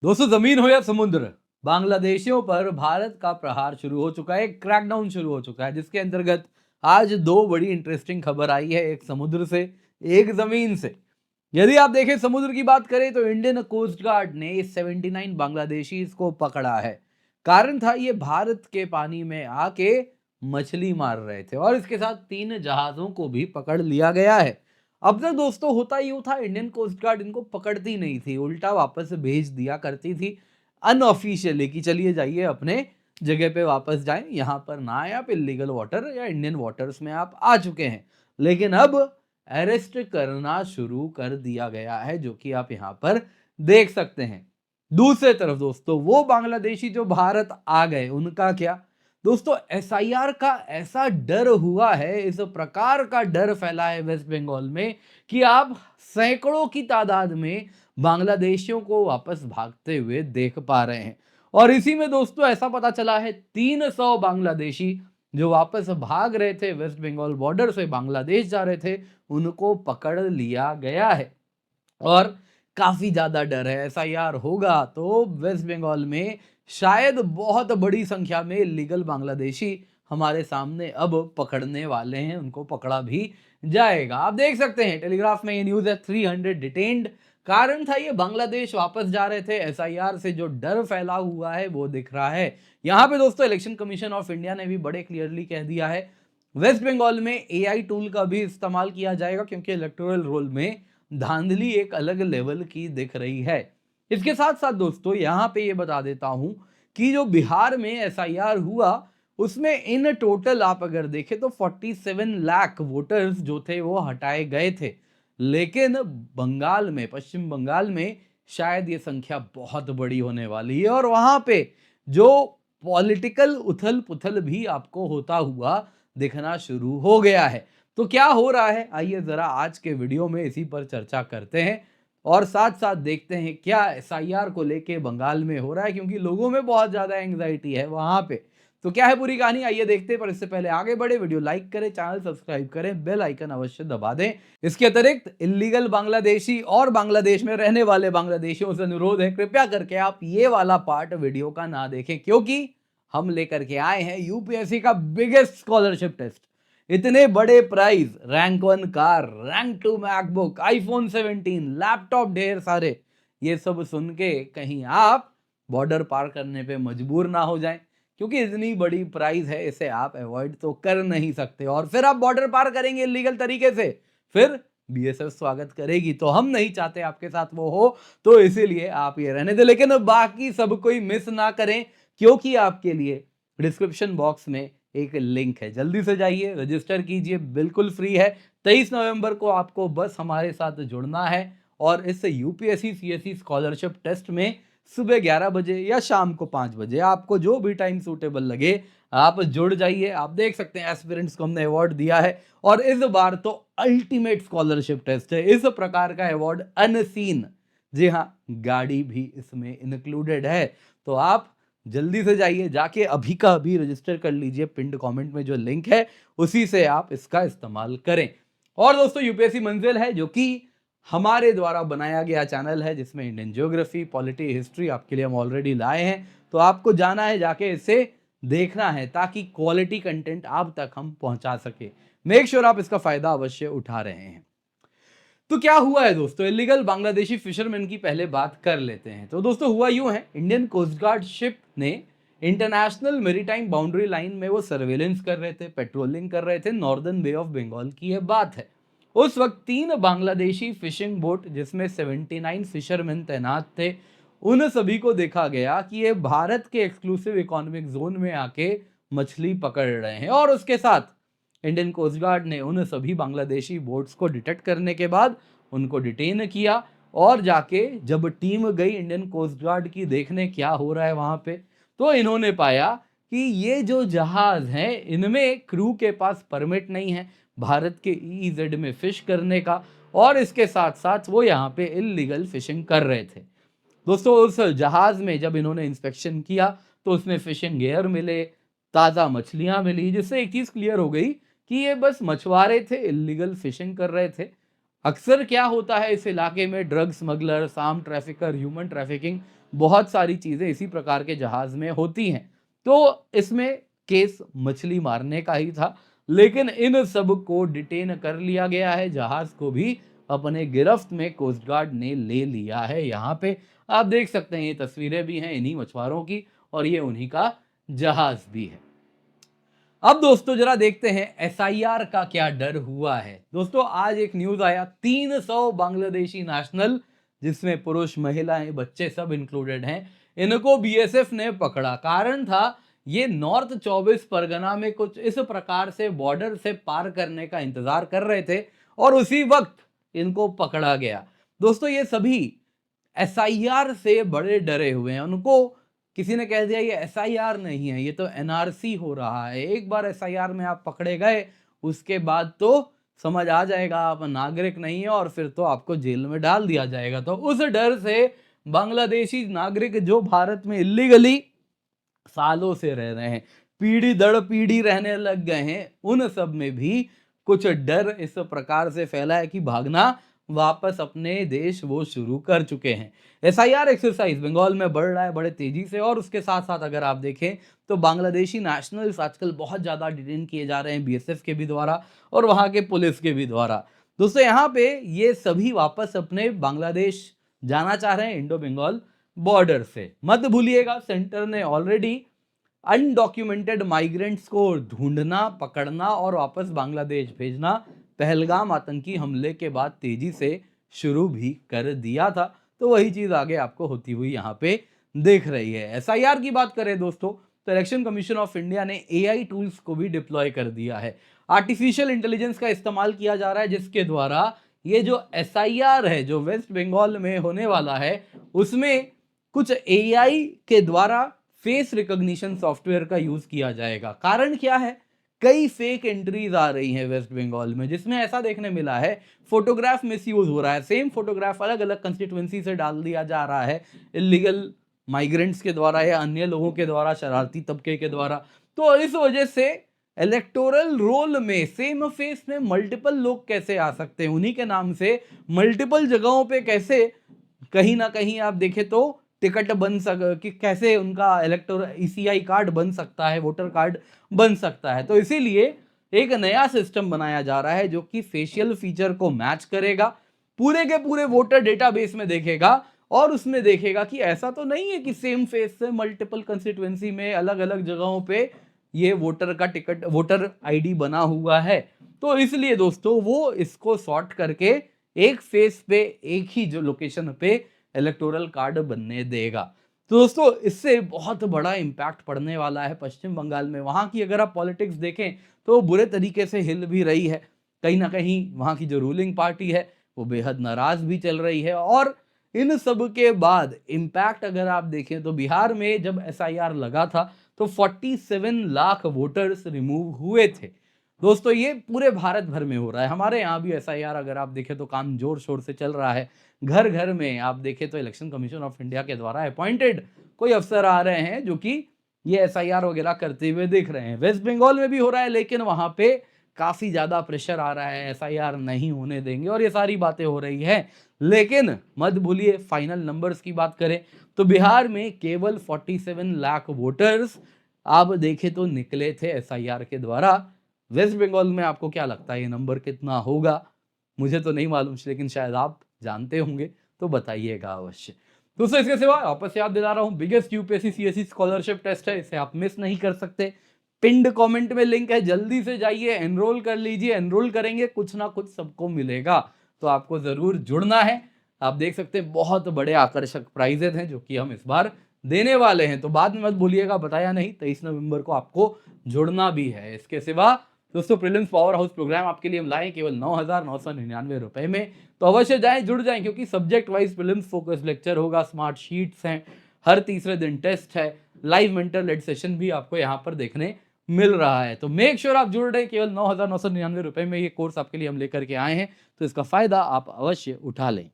दोस्तों, जमीन हो या समुद्र, बांग्लादेशियों पर भारत का प्रहार शुरू हो चुका है, एक क्रैकडाउन शुरू हो चुका है, जिसके अंतर्गत आज दो बड़ी इंटरेस्टिंग खबर आई है, एक समुद्र से, एक जमीन से। यदि आप देखें समुद्र की बात करें तो इंडियन कोस्ट गार्ड ने 79 बांग्लादेशी को पकड़ा है। कारण था ये भारत के पानी में आके मछली मार रहे थे और इसके साथ 3 जहाजों को भी पकड़ लिया गया है। अब तक दोस्तों होता यूं था, इंडियन कोस्ट गार्ड इनको पकड़ती नहीं थी, उल्टा वापस भेज दिया करती थी अनऑफिशियली कि चलिए जाइए अपने जगह पे वापस जाएं, यहाँ पर ना आए आप, इलीगल वाटर या इंडियन वाटर्स में आप आ चुके हैं। लेकिन अब अरेस्ट करना शुरू कर दिया गया है, जो कि आप यहाँ पर देख सकते हैं। दूसरे तरफ दोस्तों, वो बांग्लादेशी जो भारत आ गए, उनका क्या? दोस्तों, एसआईआर का ऐसा डर हुआ है, इस प्रकार का डर फैला है वेस्ट बंगाल में कि आप सैकड़ों की तादाद में बांग्लादेशियों को वापस भागते हुए देख पा रहे हैं। और इसी में दोस्तों ऐसा पता चला है 300 बांग्लादेशी जो वापस भाग रहे थे, वेस्ट बंगाल बॉर्डर से बांग्लादेश जा रहे थे, उनको पकड़ लिया गया है। और काफी ज्यादा डर है, एसआईआर होगा तो वेस्ट बंगाल में शायद बहुत बड़ी संख्या में इलीगल बांग्लादेशी हमारे सामने अब पकड़ने वाले हैं, उनको पकड़ा भी जाएगा। आप देख सकते हैं टेलीग्राफ में ये न्यूज है, 300 डिटेन्ड। कारण था ये बांग्लादेश वापस जा रहे थे, एसआईआर से जो डर फैला हुआ है वो दिख रहा है। यहाँ पे दोस्तों इलेक्शन कमीशन ऑफ इंडिया ने भी बड़े क्लियरली कह दिया है, वेस्ट बंगाल में एआई टूल का भी इस्तेमाल किया जाएगा, क्योंकि इलेक्टोरल रोल में धांधली एक अलग लेवल की दिख रही है। इसके साथ साथ दोस्तों यहाँ पे ये बता देता हूं कि जो बिहार में एसआईआर हुआ, उसमें इन टोटल आप अगर देखें तो 47 लाख वोटर्स जो थे वो हटाए गए थे। लेकिन बंगाल में, पश्चिम बंगाल में शायद ये संख्या बहुत बड़ी होने वाली है और वहां पे जो पॉलिटिकल उथल पुथल भी आपको होता हुआ दिखना शुरू हो गया है। तो क्या हो रहा है, आइए जरा आज के वीडियो में इसी पर चर्चा करते हैं और साथ साथ देखते हैं क्या एसआईआर को लेके बंगाल में हो रहा है, क्योंकि लोगों में बहुत ज्यादा एंग्जाइटी है वहां पे। तो क्या है पूरी कहानी, आइए देखते हैं। पर इससे पहले आगे बढ़े, वीडियो लाइक करें, चैनल सब्सक्राइब करें, बेल आइकन अवश्य दबा दें। इसके अतिरिक्त इलीगल बांग्लादेशी और बांग्लादेश में रहने वाले बांग्लादेशियों से अनुरोध है, कृपया करके आप ये वाला पार्ट वीडियो का ना देखें, क्योंकि हम लेकर के आए हैं यूपीएससी का बिगेस्ट स्कॉलरशिप टेस्ट। इतने बड़े prize, rank 1 car, rank 2 MacBook, iPhone 17, laptop ढेर सारे, ये सब सुन के कहीं आप बॉर्डर पार करने पे मजबूर ना हो जाएं, क्योंकि इतनी बड़ी प्राइज है, इसे आप अवॉइड तो कर नहीं सकते। और फिर आप बॉर्डर पार करेंगे इलीगल तरीके से, फिर बीएसएफ स्वागत करेगी, तो हम नहीं चाहते आपके साथ वो हो, तो इसीलिए आप ये रहने दें। लेकिन बाकी सब कोई मिस ना करें, क्योंकि आपके लिए डिस्क्रिप्शन बॉक्स में एक लिंक है, जल्दी से जाइए, रजिस्टर कीजिए, बिल्कुल फ्री है। 23 नवंबर को आपको बस हमारे साथ जुड़ना है और इस यूपीएससी सीएससी स्कॉलरशिप टेस्ट में सुबह 11 बजे या शाम को 5 बजे, आपको जो भी टाइम सूटेबल लगे आप जुड़ जाइए। आप देख सकते हैं एस्पिरेंट्स को हमने अवार्ड दिया है और इस बार तो अल्टीमेट स्कॉलरशिप टेस्ट है, इस प्रकार का अवार्ड अनसीन। जी हाँ, गाड़ी भी इसमें इंक्लूडेड है। तो आप जल्दी से जाइए, जाके अभी का अभी रजिस्टर कर लीजिए, पिंड कमेंट में जो लिंक है उसी से आप इसका इस्तेमाल करें। और दोस्तों, यूपीएससी मंजिल है जो कि हमारे द्वारा बनाया गया चैनल है, जिसमें इंडियन ज्योग्राफी, पॉलिटी, हिस्ट्री आपके लिए हम ऑलरेडी लाए हैं। तो आपको जाना है, जाके इसे देखना है, ताकि क्वालिटी कंटेंट आप तक हम पहुंचा सके। मेक श्योर आप इसका फायदा अवश्य उठा रहे हैं। तो क्या हुआ है दोस्तों, इलीगल बांग्लादेशी फिशरमैन की पहले बात कर लेते हैं। तो दोस्तों हुआ यूं है, इंडियन कोस्ट गार्ड शिप ने इंटरनेशनल मेरीटाइम बाउंड्री लाइन में वो सर्वेलेंस कर रहे थे, पेट्रोलिंग कर रहे थे, नॉर्दर्न बे ऑफ बंगाल की यह बात है। उस वक्त 3 बांग्लादेशी फिशिंग बोट, जिसमें 79 फिशरमैन तैनात थे, उन सभी को देखा गया कि ये भारत के एक्सक्लूसिव इकोनॉमिक जोन में आके मछली पकड़ रहे हैं। और उसके साथ इंडियन कोस्ट गार्ड ने उन सभी बांग्लादेशी बोट्स को डिटेक्ट करने के बाद उनको डिटेन किया और जाके जब टीम गई इंडियन कोस्ट गार्ड की देखने क्या हो रहा है वहां पे, तो इन्होंने पाया कि ये जो जहाज हैं इनमें क्रू के पास परमिट नहीं है भारत के ईईजेड में फिश करने का, और इसके साथ साथ वो यहाँ पे इलीगल फिशिंग कर रहे थे। दोस्तों, उस जहाज में जब इन्होंने इंस्पेक्शन किया तो उसमें फिशिंग गियर मिले, ताज़ा मछलियां मिली, जिससे एक चीज़ क्लियर हो गई कि ये बस मछुआरे थे, इलीगल फिशिंग कर रहे थे। अक्सर क्या होता है इस इलाके में, drug smuggler, arm trafficker, human trafficking बहुत सारी चीजें इसी प्रकार के जहाज में होती हैं। तो इसमें केस मछली मारने का ही था, लेकिन इन सब को डिटेन कर लिया गया है, जहाज को भी अपने गिरफ्त में कोस्ट गार्ड ने ले लिया है। यहाँ पे आप देख सकते हैं, ये तस्वीरें भी हैं इन्हीं मछुआरों की और ये उन्हीं का जहाज भी है। अब दोस्तों जरा देखते हैं एसआईआर का क्या डर हुआ है। दोस्तों आज एक न्यूज आया, 300 बांग्लादेशी नेशनल, जिसमें पुरुष महिलाएं बच्चे सब इंक्लूडेड हैं, इनको बीएसएफ ने पकड़ा। कारण था ये नॉर्थ 24 परगना में कुछ इस प्रकार से बॉर्डर से पार करने का इंतजार कर रहे थे और उसी वक्त इनको पकड़ा गया। दोस्तों ये सभी एसआईआर से बड़े डरे हुए हैं। उनको किसी ने कह दिया ये एसआईआर नहीं है, ये तो एनआरसी हो रहा है। एक बार एसआईआर में आप पकड़े गए, उसके बाद तो समझ आ जाएगा आप नागरिक नहीं है और फिर तो आपको जेल में डाल दिया जाएगा। तो उस डर से बांग्लादेशी नागरिक जो भारत में इल्लीगली सालों से रह रहे हैं, पीढ़ी दर पीढ़ी रहने लग गए हैं, उन सब में भी कुछ डर इस प्रकार से फैला है कि भागना वापस अपने देश वो शुरू कर चुके हैं। एसआईआर एक्सरसाइज बंगाल में बढ़ रहा है बड़े तेजी से, और उसके साथ साथ अगर आप देखें तो बांग्लादेशी नेशनल्स आजकल बहुत ज्यादा डिटेन किए जा रहे हैं बीएसएफ के भी द्वारा और वहां के पुलिस के भी द्वारा। दोस्तों यहाँ पे ये सभी वापस अपने बांग्लादेश जाना चाह रहे हैं इंडो बंगाल बॉर्डर से। मत भूलिएगा सेंटर ने ऑलरेडी अनडॉक्यूमेंटेड माइग्रेंट्स को ढूंढना, पकड़ना और वापस बांग्लादेश भेजना पहलगाम आतंकी हमले के बाद तेजी से शुरू भी कर दिया था। तो वही चीज आगे आपको होती हुई यहाँ पे देख रही है। एसआईआर की बात करें दोस्तों तो इलेक्शन कमीशन ऑफ इंडिया ने एआई टूल्स को भी डिप्लॉय कर दिया है। आर्टिफिशियल इंटेलिजेंस का इस्तेमाल किया जा रहा है, जिसके द्वारा ये जो एसआईआर है जो वेस्ट बंगाल में होने वाला है, उसमें कुछ एआई के द्वारा फेस रिकॉग्निशन सॉफ्टवेयर का यूज किया जाएगा। कारण क्या है, कई फेक एंट्रीज आ रही हैं वेस्ट बंगाल में, जिसमें ऐसा देखने मिला है फोटोग्राफ मिसयूज हो रहा है। सेम फोटोग्राफ अलग अलग कंस्टिट्यूएंसी से डाल दिया जा रहा है इलीगल माइग्रेंट्स के द्वारा या अन्य लोगों के द्वारा, शरारती तबके के द्वारा। तो इस वजह से इलेक्टोरल रोल में सेम फेस में मल्टीपल लोग कैसे आ सकते हैं, उन्हीं के नाम से मल्टीपल जगहों पे कैसे कहीं ना कहीं आप देखें तो टिकट बन कि कैसे उनका इलेक्टोरल ईसीआई कार्ड बन सकता है, वोटर कार्ड बन सकता है। तो इसीलिए एक नया सिस्टम बनाया जा रहा है जो कि फेशियल फीचर को मैच करेगा, पूरे के पूरे वोटर डेटाबेस में देखेगा और उसमें देखेगा कि ऐसा तो नहीं है कि सेम फेस से मल्टीपल कंस्टिट्यूएंसी में अलग अलग जगहों पे ये वोटर का टिकट, वोटर आईडी बना हुआ है। तो इसलिए दोस्तों वो इसको सॉर्ट करके एक फेस पे एक ही जो लोकेशन पे इलेक्टोरल कार्ड बनने देगा। तो दोस्तों इससे बहुत बड़ा इंपैक्ट पड़ने वाला है पश्चिम बंगाल में। वहां की अगर आप पॉलिटिक्स देखें तो बुरे तरीके से हिल भी रही है, कहीं ना कहीं वहां की जो रूलिंग पार्टी है वो बेहद नाराज भी चल रही है। और इन सब के बाद इंपैक्ट अगर आप देखें तो बिहार में जब एसआईआर लगा था तो 47 लाख वोटर्स रिमूव हुए थे। दोस्तों ये पूरे भारत भर में हो रहा है, हमारे यहाँ भी एसआईआर अगर आप देखें तो काम जोर शोर से चल रहा है। घर घर में आप देखें तो इलेक्शन कमीशन ऑफ इंडिया के द्वारा अपॉइंटेड कोई अफसर आ रहे हैं जो कि ये एसआईआर वगैरह करते हुए दिख रहे हैं। वेस्ट बंगाल में भी हो रहा है, लेकिन वहां पे काफी ज्यादा प्रेशर आ रहा है, एसआईआर नहीं होने देंगे और ये सारी बातें हो रही है। लेकिन मत भूलिए फाइनल नंबर्स की बात करें तो बिहार में केवल 47 लाख वोटर्स आप देखें तो निकले थे एसआईआर के द्वारा। वेस्ट बंगाल में आपको क्या लगता है ये नंबर कितना होगा? मुझे तो नहीं मालूम, लेकिन शायद आप जानते होंगे तो बताइएगा अवश्य। दोस्तों इसके सिवा वापस याद दिला रहा हूं, biggest UPSC CSC scholarship test है, इसे आप मिस नहीं कर सकते। पिंड कमेंट में लिंक है, जल्दी से जाइए एनरोल कर लीजिए। एनरोल करेंगे कुछ ना कुछ सबको मिलेगा, तो आपको जरूर जुड़ना है। आप देख सकते हैं बहुत बड़े आकर्षक प्राइजेज हैं जो कि हम इस बार देने वाले हैं, तो बाद में मत भूलिएगा, बताया नहीं, 23 नवंबर को आपको जुड़ना भी है। इसके सिवा दोस्तों प्रीलिम्स पावर हाउस प्रोग्राम आपके लिए हम लाए केवल 9,999 रुपए में, तो अवश्य जाएं, जुड़ जाएं, क्योंकि subject wise prelims focus lecture होगा, स्मार्ट शीट्स हैं, हर तीसरे दिन टेस्ट है, लाइव मेंटर लेड सेशन भी आपको यहाँ पर देखने मिल रहा है। तो मेक श्योर आप जुड़ रहे, केवल 9,999 रुपए में ये कोर्स आपके लिए हम लेकर के आए हैं, तो इसका फायदा आप अवश्य उठा लें।